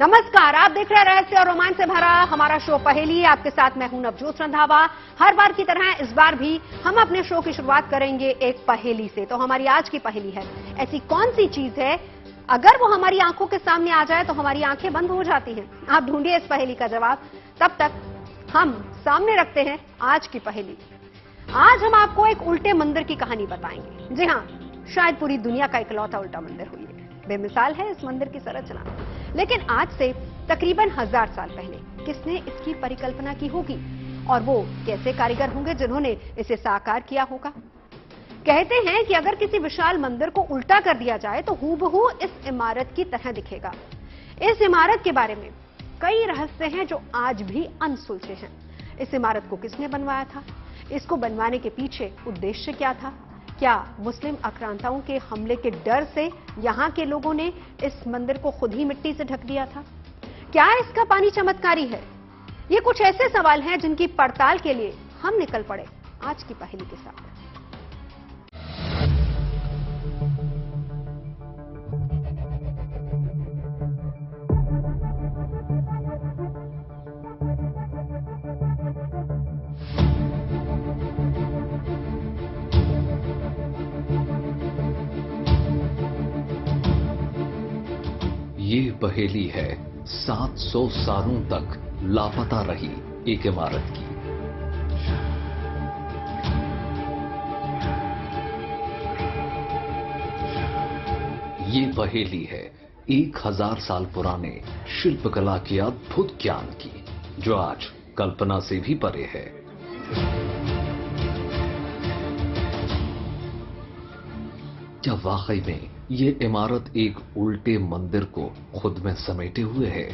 नमस्कार, आप देख रहे हैं रहस्य और रोमांच से भरा हमारा शो पहेली। आपके साथ मैं हूं नवजोत रंधावा। हर बार की तरह इस बार भी हम अपने शो की शुरुआत करेंगे एक पहेली से। तो हमारी आज की पहेली है, ऐसी कौन सी चीज है अगर वो हमारी आंखों के सामने आ जाए तो हमारी आंखें बंद हो जाती हैं। आप ढूंढिए इस पहेली का जवाब। तब तक हम सामने रखते हैं आज की पहेली। आज हम आपको एक उल्टे मंदिर की कहानी बताएंगे। जी हाँ, शायद पूरी दुनिया का इकलौता उल्टा मंदिर हुई है। बेमिसाल है इस मंदिर की संरचना, लेकिन आज से तकरीबन 1000 साल पहले किसने इसकी परिकल्पना की होगी और वो कैसे कारीगर होंगे जिन्होंने इसे साकार किया होगा। कहते हैं कि अगर किसी विशाल मंदिर को उल्टा कर दिया जाए तो हूबहू इस इमारत की तरह दिखेगा। इस इमारत के बारे में कई रहस्य हैं जो आज भी अनसुलझे हैं। इस इमारत को किसने बनवाया था, इसको बनवाने के पीछे उद्देश्य क्या था, क्या मुस्लिम आक्रांताओं के हमले के डर से यहां के लोगों ने इस मंदिर को खुद ही मिट्टी से ढक दिया था, क्या इसका पानी चमत्कारी है। ये कुछ ऐसे सवाल हैं जिनकी पड़ताल के लिए हम निकल पड़े आज की पहेली के साथ। ये पहेली है 700 सालों तक लापता रही एक इमारत की। ये पहेली है 1000 साल पुराने शिल्पकला के अद्भुत ज्ञान की, जो आज कल्पना से भी परे है। क्या वाकई में ये इमारत एक उल्टे मंदिर को खुद में समेटे हुए है?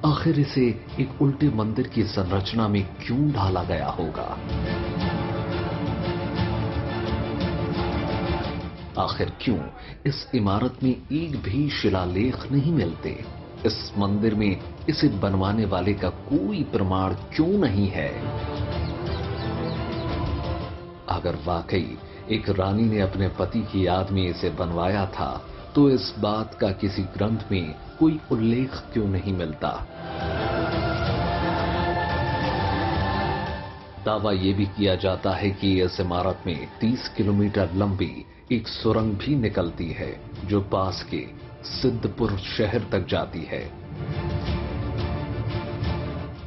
आखिर इसे एक उल्टे मंदिर की संरचना में क्यों ढाला गया होगा? आखिर क्यों इस इमारत में एक भी शिलालेख नहीं मिलते? इस मंदिर में इसे बनवाने वाले का कोई प्रमाण क्यों नहीं है? अगर वाकई एक रानी ने अपने पति की याद में इसे बनवाया था तो इस बात का किसी ग्रंथ में कोई उल्लेख क्यों नहीं मिलता? दावा यह भी किया जाता है कि इस इमारत में 30 किलोमीटर लंबी एक सुरंग भी निकलती है जो पास के सिद्धपुर शहर तक जाती है।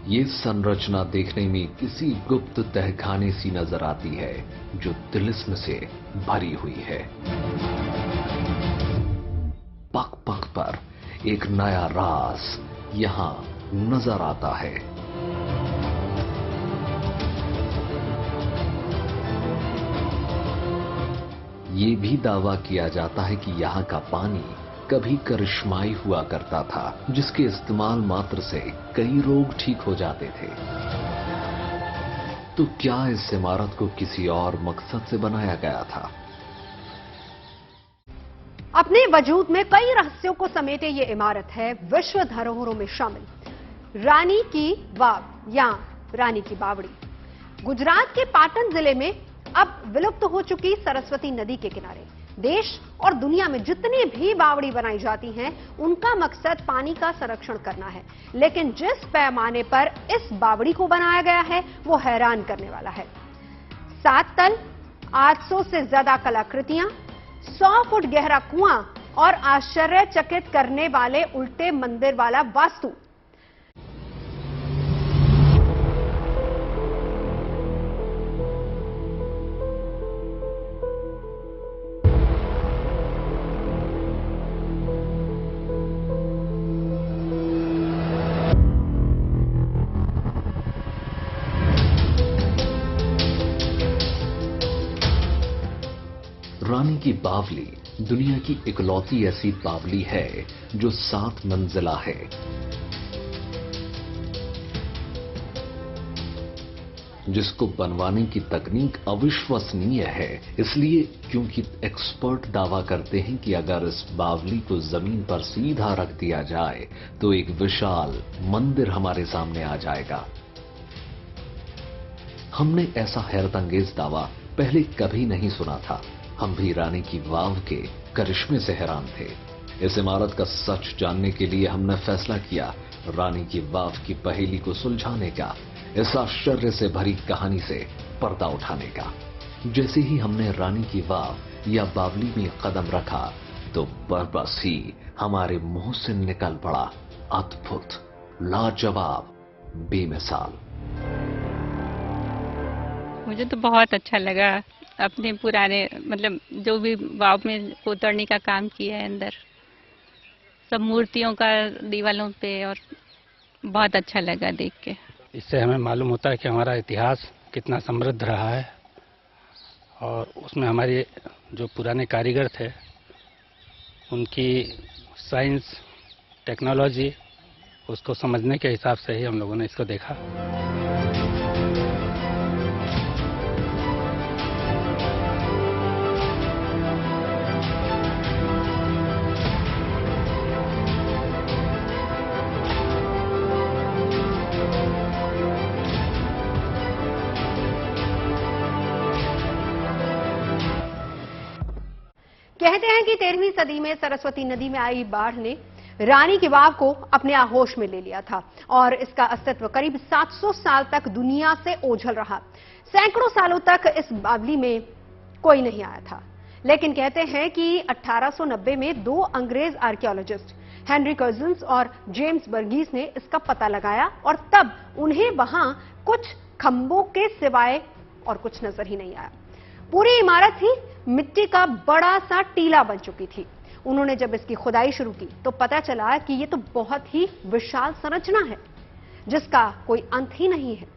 ये संरचना देखने में किसी गुप्त तहखाने सी नजर आती है जो तिलिस्म से भरी हुई है। पग पग पर एक नया राज यहां नजर आता है। ये भी दावा किया जाता है कि यहां का पानी कभी करिश्माई हुआ करता था, जिसके इस्तेमाल मात्र से कई रोग ठीक हो जाते थे। तो क्या इस इमारत को किसी और मकसद से बनाया गया था? अपने वजूद में कई रहस्यों को समेटे ये इमारत है विश्व धरोहरों में शामिल रानी की बाव या रानी की बावड़ी। गुजरात के पाटन जिले में अब विलुप्त हो चुकी सरस्वती नदी के किनारे देश और दुनिया में जितनी भी बावड़ी बनाई जाती हैं, उनका मकसद पानी का संरक्षण करना है। लेकिन जिस पैमाने पर इस बावड़ी को बनाया गया है वो हैरान करने वाला है। 7 तल, 800 से ज्यादा कलाकृतियां, 100 फुट गहरा कुआं और आश्चर्यचकित करने वाले उल्टे मंदिर वाला वास्तु। रानी की बावली दुनिया की इकलौती ऐसी बावली है जो 7 मंजिला है। जिसको बनवाने की तकनीक अविश्वसनीय है, इसलिए क्योंकि एक्सपर्ट दावा करते हैं कि अगर इस बावली को जमीन पर सीधा रख दिया जाए तो एक विशाल मंदिर हमारे सामने आ जाएगा। हमने ऐसा हैरतअंगेज दावा पहले कभी नहीं सुना था। हम भी रानी की वाव के करिश्मे से हैरान थे। इस इमारत का सच जानने के लिए हमने फैसला किया रानी की वाव की पहेली को सुलझाने का, इस आश्चर्य से भरी कहानी से पर्दा उठाने का। जैसे ही हमने रानी की वाव या बावली में कदम रखा तो बस ही हमारे मुंह से निकल पड़ा अद्भुत, लाजवाब, बेमिसाल। मुझे तो बहुत अच्छा लगा। अपने पुराने मतलब जो भी वाव में कोतरनी का काम किया है अंदर, सब मूर्तियों का दीवालों पे, और बहुत अच्छा लगा देख के। इससे हमें मालूम होता है कि हमारा इतिहास कितना समृद्ध रहा है और उसमें हमारे जो पुराने कारीगर थे उनकी साइंस, टेक्नोलॉजी, उसको समझने के हिसाब से ही हम लोगों ने इसको देखा। कहते हैं कि 13वीं सदी में सरस्वती नदी में आई बाढ़ ने रानी की वाव को अपने आगोश में ले लिया था और इसका अस्तित्व करीब 700 साल तक दुनिया से ओझल रहा। सैकड़ों सालों तक इस बावली में कोई नहीं आया था, लेकिन कहते हैं कि 1890 में दो अंग्रेज आर्कियोलॉजिस्ट हेनरी कर्जन्स और जेम्स बर्गीस ने इसका पता लगाया और तब उन्हें वहां कुछ खंभों के सिवाय और कुछ नजर ही नहीं आया। पूरी इमारत ही मिट्टी का बड़ा सा टीला बन चुकी थी। उन्होंने जब इसकी खुदाई शुरू की तो पता चला कि ये तो बहुत ही विशाल संरचना है जिसका कोई अंत ही नहीं है।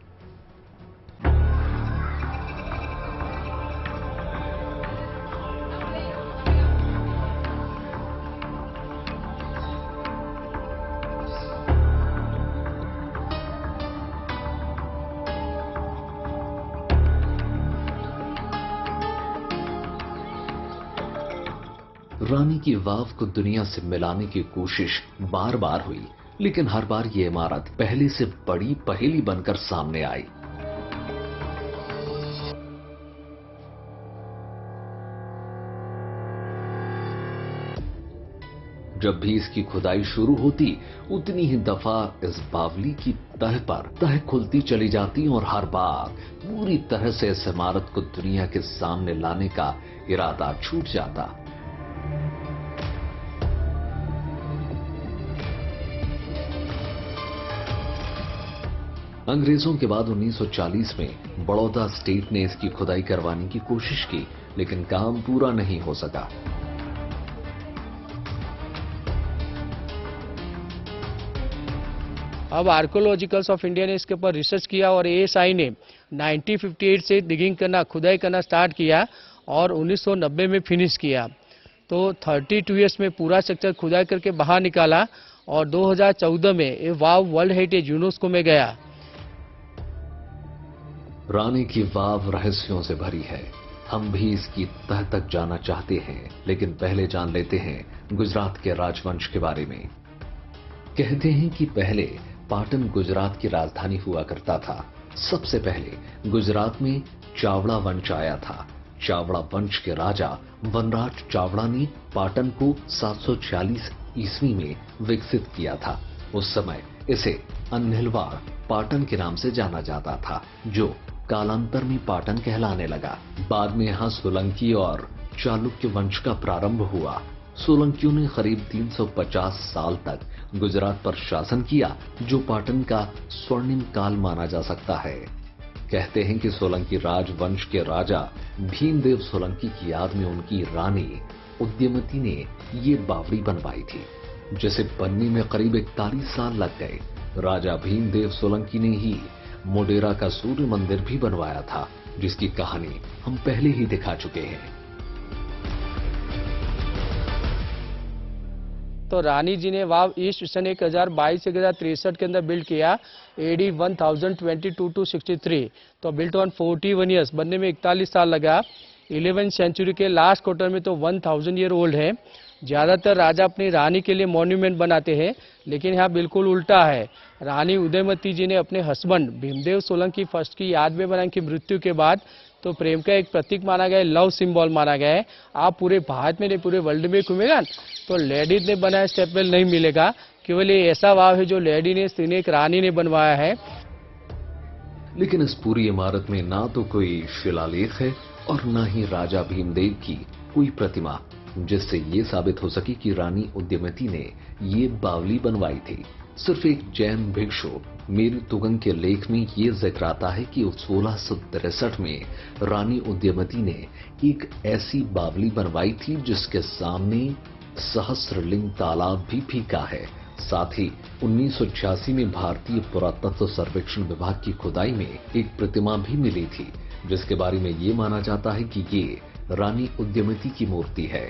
रानी की वाव को दुनिया से मिलाने की कोशिश बार बार हुई, लेकिन हर बार ये इमारत पहले से बड़ी पहेली बनकर सामने आई। जब भी इसकी खुदाई शुरू होती, उतनी ही दफा इस बावली की तह खुलती चली जाती और हर बार पूरी तरह से इस इमारत को दुनिया के सामने लाने का इरादा छूट जाता। अंग्रेजों के बाद 1940 में बड़ौदा स्टेट ने इसकी खुदाई करवाने की कोशिश की, लेकिन काम पूरा नहीं हो सका। अब आर्कोलॉजिकल्स ऑफ इंडिया ने इसके ऊपर रिसर्च किया और एएसआई ने 1958 से डिगिंग करना, खुदाई करना स्टार्ट किया और 1990 में फिनिश किया। तो 32 ईयर्स में पूरा स्ट्रक्चर खुदाई करके बाहर निकाला और 2014 में ये वाव वर्ल्ड हेरिटेज यूनेस्को में गया। रानी की वाव रहस्यों से भरी है। हम भी इसकी तह तक जाना चाहते हैं, लेकिन पहले जान लेते हैं गुजरात के राजवंश के बारे में। कहते हैं कि पहले पाटन गुजरात की राजधानी हुआ करता था। सबसे पहले गुजरात में चावड़ा वंश आया था। चावड़ा वंश के राजा वनराज चावड़ा ने पाटन को 746 ईस्वी में विकसित किया था। उस समय इसे अन्हिलवाड़ पाटन के नाम से जाना जाता था, जो कालांतर में पाटन कहलाने लगा। बाद में यहां सोलंकी और चालुक्य वंश का प्रारंभ हुआ। सोलंकियों ने करीब 350 साल तक गुजरात पर शासन किया, जो पाटन का स्वर्णिम काल माना जा सकता है। कहते हैं कि सोलंकी राजवंश के राजा भीमदेव सोलंकी की याद में उनकी रानी उद्यमती ने ये बावड़ी बनवाई थी, जिसे बनने में करीब 41 साल लग गए। राजा भीमदेव सोलंकी ने ही मोडेरा का सूर्य मंदिर भी बनवाया था, जिसकी कहानी हम पहले ही दिखा चुके हैं। तो रानी जी ने वाव ईस्ट सन 1022 से 1063 के अंदर बिल्ड किया, एडी 1022 to 63। तो बिल्ट ऑन 41 ईयर्स, बनने में 41 साल लगा। 11वीं सेंचुरी के लास्ट क्वार्टर में तो 1000 ईयर ओल्ड है। ज़्यादातर राजा अपनी रानी के लिए मॉन्यूमेंट बनाते हैं, लेकिन यहाँ बिल्कुल उल्टा है। रानी उदयमती जी ने अपने हस्बैंड भीमदेव सोलंकी फर्स्ट की याद में बनाई, की मृत्यु के बाद। तो तो प्रेम का एक प्रतीक माना गया है, लव सिंबल माना गया है। आप पूरे भारत में नहीं पूरे वर्ल्ड में घूमेगा तो लेडीज ने बनाया स्टेपवेल नहीं मिलेगा। केवल ये ऐसा वाव है जो लेडी ने, स्त्री ने, एक रानी ने बनवाया है। लेकिन इस पूरी इमारत में ना तो कोई शिलालेख है और ना ही राजा भीमदेव की कोई प्रतिमा, जिससे ये साबित हो सके कि रानी उद्यमती ने ये बावली बनवाई थी। सिर्फ एक जैन भिक्षु मेरी तुगन के लेख में ये जिक्र आता है कि 1663 में रानी उद्यमती ने एक ऐसी बावली बनवाई थी जिसके सामने सहस्रलिंग तालाब भी फीका है। साथ ही 1986 में भारतीय पुरातत्व सर्वेक्षण विभाग की खुदाई में एक प्रतिमा भी मिली थी, जिसके बारे में ये माना जाता है कि ये रानी उद्यमती की मूर्ति है।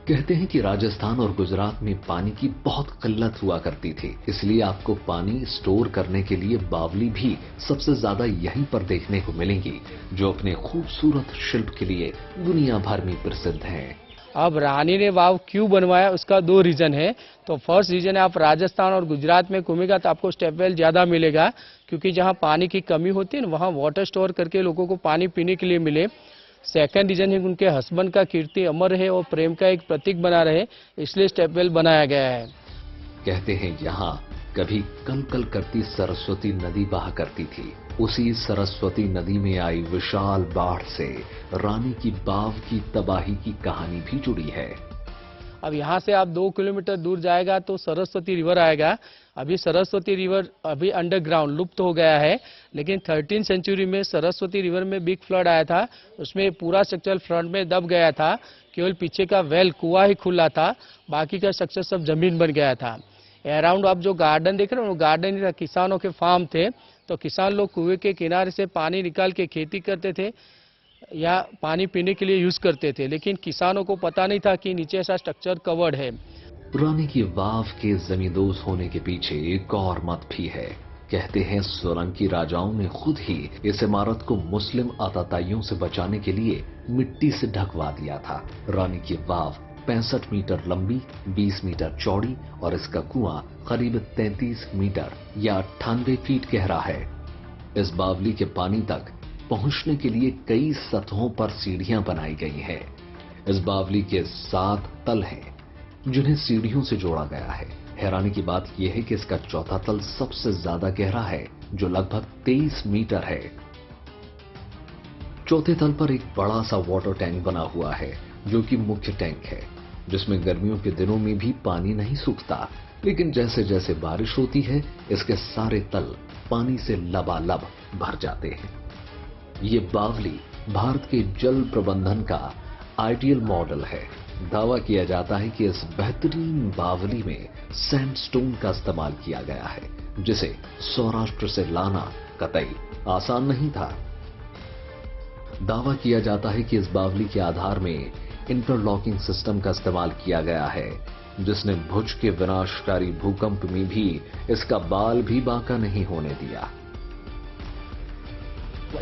कहते हैं कि राजस्थान और गुजरात में पानी की बहुत किल्लत हुआ करती थी, इसलिए आपको पानी स्टोर करने के लिए बावली भी सबसे ज्यादा यहीं पर देखने को मिलेंगी, जो अपने खूबसूरत शिल्प के लिए दुनिया भर में प्रसिद्ध हैं। अब रानी ने वाव क्यों बनवाया, उसका 2 रीजन है। तो फर्स्ट रीजन है, आप राजस्थान और गुजरात में घूमेगा तो आपको स्टेपवेल ज्यादा मिलेगा, क्योंकि जहां पानी की कमी होती है ना वहां वाटर स्टोर करके लोगों को पानी पीने के लिए मिले। सेकंड रीजन है उनके हस्बैंड का कीर्ति अमर है और प्रेम का एक प्रतीक बना रहे, इसलिए स्टेपवेल बनाया गया है। कहते हैं यहाँ कभी कल कल करती सरस्वती नदी बहा करती थी। उसी सरस्वती नदी में आई विशाल बाढ़ से रानी की बाव की तबाही की कहानी भी जुड़ी है। अब यहाँ से आप 2 किलोमीटर दूर जाएगा तो सरस्वती रिवर आएगा। अभी सरस्वती रिवर अभी अंडरग्राउंड लुप्त हो गया है, लेकिन 13th सेंचुरी में सरस्वती रिवर में बिग फ्लड आया था, उसमें पूरा स्ट्रक्चर फ्लड में दब गया था। केवल पीछे का वेल कुआं ही खुला था, बाकी का स्ट्रक्चर सब जमीन बन गया था। अराउंड आप जो गार्डन देख रहे हो, गार्डन किसानों के फार्म थे, तो किसान लोग कुएं के किनारे से पानी निकाल के खेती करते थे या पानी पीने के लिए यूज करते थे, लेकिन किसानों को पता नहीं था कि नीचे ऐसा स्ट्रक्चर कवर्ड है। रानी की वाव के जमींदोज होने के पीछे एक और मत भी है। कहते हैं सोलंकी राजाओं ने खुद ही इस इमारत को मुस्लिम आताताइयों से बचाने के लिए मिट्टी से ढकवा दिया था। रानी की वाव 65 मीटर लंबी, 20 मीटर चौड़ी और इसका कुआं करीब 33 मीटर या 98 फीट गहरा है। इस बावली के पानी तक पहुंचने के लिए कई सतहों पर सीढ़ियां बनाई गई हैं। इस बावली के 7 तल हैं, जिन्हें सीढ़ियों से जोड़ा गया है। हैरानी की बात यह है कि इसका चौथा तल सबसे ज्यादा गहरा है, जो लगभग 23 मीटर है। चौथे तल पर एक बड़ा सा वाटर टैंक बना हुआ है, जो कि मुख्य टैंक है, जिसमें गर्मियों के दिनों में भी पानी नहीं सूखता, लेकिन जैसे जैसे बारिश होती है इसके सारे तल पानी से लबालब भर जाते हैं। ये बावली भारत के जल प्रबंधन का आइडियल मॉडल है। दावा किया जाता है कि इस बेहतरीन बावली में सैंडस्टोन का इस्तेमाल किया गया है, जिसे सौराष्ट्र से लाना कतई आसान नहीं था। दावा किया जाता है कि इस बावली के आधार में इंटरलॉकिंग सिस्टम का इस्तेमाल किया गया है, जिसने भुज के विनाशकारी भूकंप में भी इसका बाल भी बांका नहीं होने दिया।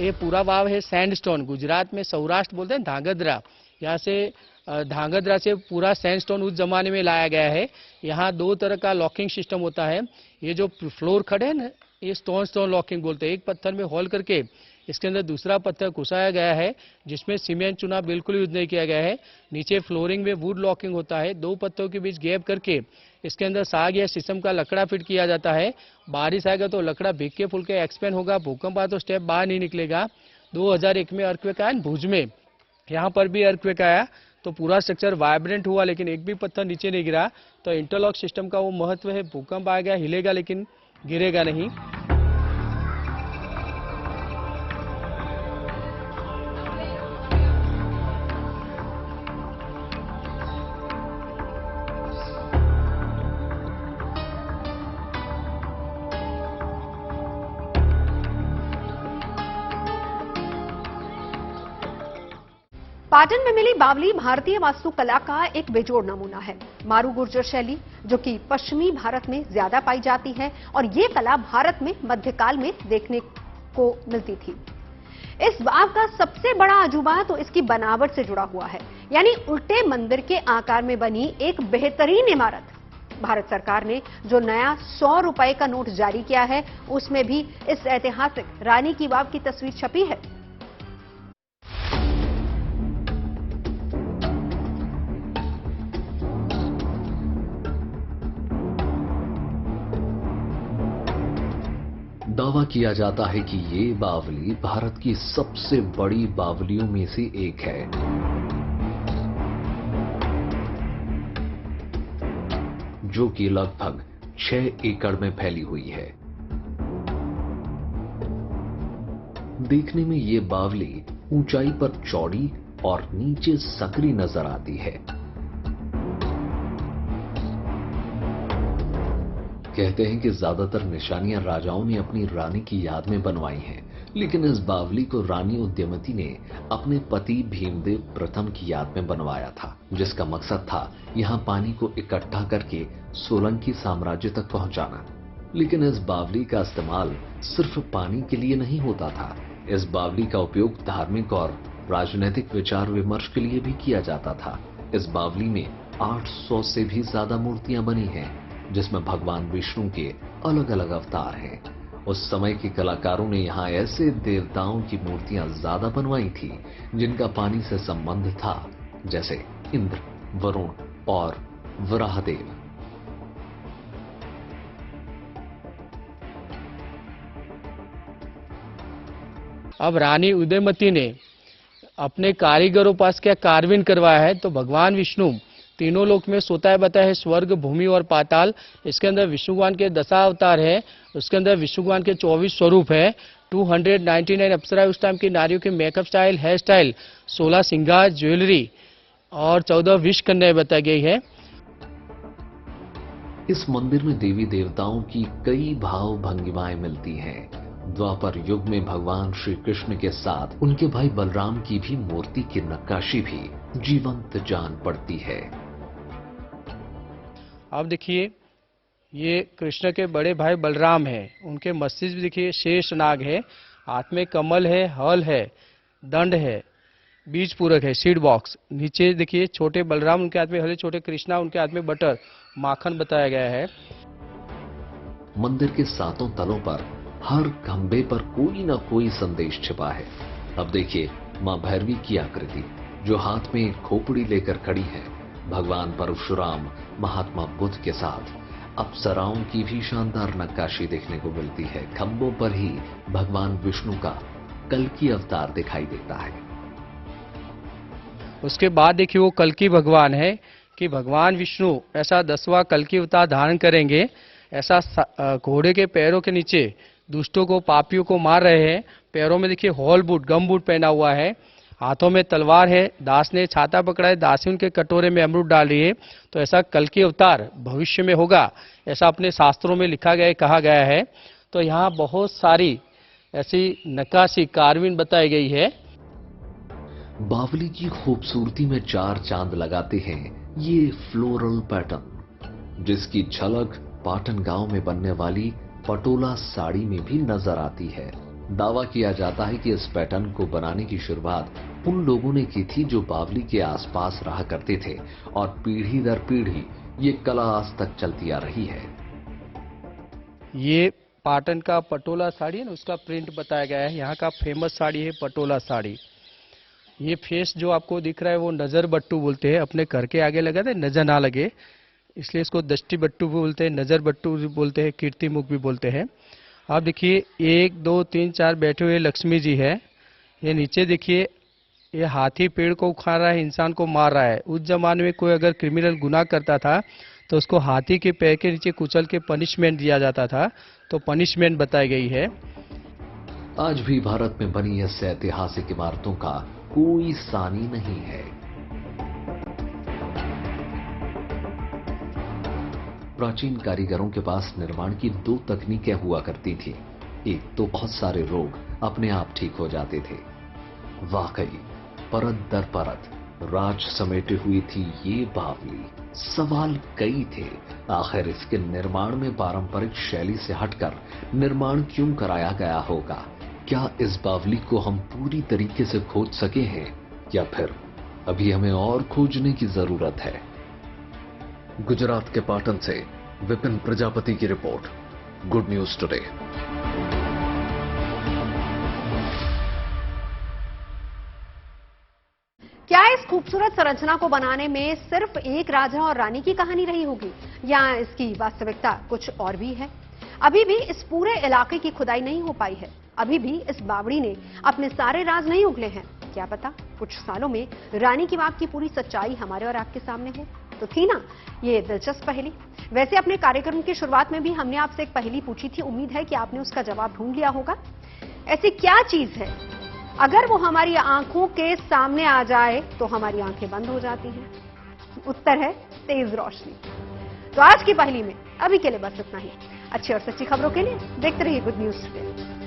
ये पूरा वाव है सैंडस्टोन, गुजरात में सौराष्ट्र बोलते हैं धांगध्रा, यहाँ से धांगध्रा से पूरा सैंडस्टोन उस जमाने में लाया गया है। यहाँ 2 तरह का लॉकिंग सिस्टम होता है। ये जो फ्लोर खड़े हैं ना, ये स्टोन लॉकिंग बोलते हैं। एक पत्थर में होल करके इसके अंदर दूसरा पत्थर घुसाया गया है, जिसमें सीमेंट चुना बिल्कुल यूज नहीं किया गया है। नीचे फ्लोरिंग में वुड लॉकिंग होता है। 2 पत्थरों के बीच गैप करके इसके अंदर साग या शीशम का लकड़ा फिट किया जाता है। बारिश आएगा तो लकड़ा भीग के फुल के एक्सपेंड होगा, भूकंप आया तो स्टेप बाहर नहीं निकलेगा। 2001 में अर्थक्वेक आया भुज में, यहाँ पर भी अर्थक्वेक आया तो पूरा स्ट्रक्चर वाइब्रेंट हुआ, लेकिन एक भी पत्थर नीचे नहीं गिरा। तो इंटरलॉक सिस्टम का वो महत्व है, भूकंप आएगा हिलेगा लेकिन गिरेगा नहीं। पाटन में मिली बावली भारतीय वास्तुकला का एक बेजोड़ नमूना है। मारू गुर्जर शैली, जो कि पश्चिमी भारत में ज्यादा पाई जाती है, और ये कला भारत में मध्यकाल में देखने को मिलती थी। इस वाव का सबसे बड़ा अजूबा तो इसकी बनावट से जुड़ा हुआ है, यानी उल्टे मंदिर के आकार में बनी एक बेहतरीन इमारत। भारत सरकार ने जो नया 100 रुपए का नोट जारी किया है, उसमें भी इस ऐतिहासिक रानी की वाव की तस्वीर छपी है। दावा किया जाता है कि ये बावली भारत की सबसे बड़ी बावलियों में से एक है। जो कि लगभग 6 एकड़ में फैली हुई है। देखने में ये बावली ऊंचाई पर चौड़ी और नीचे संकरी नजर आती है। कहते हैं कि ज्यादातर निशानियां राजाओं ने अपनी रानी की याद में बनवाई हैं, लेकिन इस बावली को रानी उद्यमती ने अपने पति भीमदेव प्रथम की याद में बनवाया था, जिसका मकसद था यहां पानी को इकट्ठा करके सोलंकी साम्राज्य तक पहुंचाना। लेकिन इस बावली का इस्तेमाल सिर्फ पानी के लिए नहीं होता था। इस बावली का उपयोग धार्मिक और राजनीतिक विचार विमर्श के लिए भी किया जाता था। इस बावली में 800 से भी ज्यादा मूर्तियां बनी हैं, जिसमें भगवान विष्णु के अलग अलग अवतार हैं। उस समय के कलाकारों ने यहाँ ऐसे देवताओं की मूर्तियां ज्यादा बनवाई थी जिनका पानी से संबंध था, जैसे इंद्र, वरुण और वराहदेव। अब रानी उदयमती ने अपने कारीगरों पास क्या कार्विन करवाया है, तो भगवान विष्णु तीनों लोक में सोता है बताया है, स्वर्ग, भूमि और पाताल। इसके अंदर विष्णु भगवान के 10 अवतार है, उसके अंदर विष्णु भगवान के 24 स्वरूप है, 299 अप्सरा उस टाइम की नारियों के मेकअप स्टाइल, हेयर स्टाइल, 16 सिंगार, ज्वेलरी और 14 विष कन्याएं बताई गई है। इस मंदिर में देवी देवताओं की कई भाव भंगिमाएं मिलती हैं। द्वापर युग में भगवान श्री कृष्ण के साथ उनके भाई बलराम की भी मूर्ति की नक्काशी भी जीवंत जान पड़ती है। अब देखिए, ये कृष्ण के बड़े भाई बलराम हैं, उनके मस्तिष्क भी देखिए शेष नाग है, हाथ में कमल है, हल है, दंड है, बीज पूरक है, सीड बॉक्स। नीचे देखिए छोटे बलराम, उनके हाथ में हले, छोटे कृष्णा, उनके हाथ में बटर माखन बताया गया है। मंदिर के सातों तलों पर हर खंबे पर कोई ना कोई संदेश छिपा है। अब देखिए मां भैरवी की आकृति, जो हाथ में एक खोपड़ी लेकर खड़ी है, भगवान परशुराम, महात्मा बुद्ध के साथ अप्सराओं की भी शानदार नक्काशी देखने को मिलती है। खंभों पर ही भगवान विष्णु का कल्कि अवतार दिखाई देता है। उसके बाद देखिए वो कल्कि भगवान है कि भगवान विष्णु ऐसा 10वां कल्कि अवतार धारण करेंगे। ऐसा घोड़े के पैरों के नीचे दुष्टों को, पापियों को मार रहे हैं। पैरों में देखिए हॉल बूट, गम बूट पहना हुआ है, हाथों में तलवार है, दास ने छाता पकड़ा है, दासी उनके कटोरे में अमृत डाल रही है। तो ऐसा कल्कि अवतार भविष्य में होगा, ऐसा अपने शास्त्रों में लिखा गया है, कहा गया है। तो यहाँ बहुत सारी ऐसी नक्काशी, कार्विन बताई गई है। बावली की खूबसूरती में 4 चांद लगाते हैं ये फ्लोरल पैटर्न, जिसकी झलक पाटन गांव में बनने वाली पटोला साड़ी में भी नजर आती है। दावा किया जाता है कि इस पैटर्न को बनाने की शुरुआत उन लोगों ने की थी जो बावली के आसपास रहा करते थे, और पीढ़ी दर पीढ़ी ये कला आज तक चलती आ रही है। ये पाटन का पटोला साड़ी है ना, उसका प्रिंट बताया गया है। यहाँ का फेमस साड़ी है पटोला साड़ी। ये फेस जो आपको दिख रहा है वो नजर बट्टू बोलते हैं। अपने घर के आगे लगा था, नजर ना लगे, इसलिए इसको दृष्टि बट्टू भी बोलते हैं, नजर बट्टू भी बोलते हैं, कीर्ति मुख भी बोलते हैं। आप देखिए 1 2 3 4 बैठे हुए लक्ष्मी जी है। ये नीचे देखिए, ये हाथी पेड़ को उखाड़ रहा है, इंसान को मार रहा है। उस जमाने में कोई अगर क्रिमिनल गुनाह करता था तो उसको हाथी के पैर के नीचे कुचल के पनिशमेंट दिया जाता था। तो पनिशमेंट बताई गई है। आज भी भारत में बनी ऐसे ऐतिहासिक इमारतों का कोई सानी नहीं है। प्राचीन कारीगरों के पास निर्माण की 2 तकनीकें हुआ करती थी। एक तो बहुत सारे रोग अपने आप ठीक हो जाते थे। वाकई परत दर परत राज समेटे हुई थी ये बावली। सवाल कई थे, आखिर इसके निर्माण में पारंपरिक शैली से हटकर निर्माण क्यों कराया गया होगा? क्या इस बावली को हम पूरी तरीके से खोज सके हैं, या फिर अभी हमें और खोजने की जरूरत है? गुजरात के पाटन से विपिन प्रजापति की रिपोर्ट, गुड न्यूज टुडे। क्या इस खूबसूरत संरचना को बनाने में सिर्फ एक राजा और रानी की कहानी रही होगी, या इसकी वास्तविकता कुछ और भी है? अभी भी इस पूरे इलाके की खुदाई नहीं हो पाई है। अभी भी इस बावड़ी ने अपने सारे राज नहीं उगले हैं। क्या पता कुछ सालों में रानी की बात की पूरी सच्चाई हमारे और आपके सामने हो। तो थी ना ये दिलचस्प पहेली। वैसे अपने कार्यक्रम की शुरुआत में भी हमने आपसे एक पहेली पूछी थी। उम्मीद है कि आपने उसका जवाब ढूंढ लिया होगा। ऐसी क्या चीज है अगर वो हमारी आंखों के सामने आ जाए तो हमारी आंखें बंद हो जाती हैं? उत्तर है तेज रोशनी। तो आज की पहेली में अभी के लिए बस इतना ही। अच्छी और सच्ची खबरों के लिए देखते रहिए गुड न्यूज टुडे।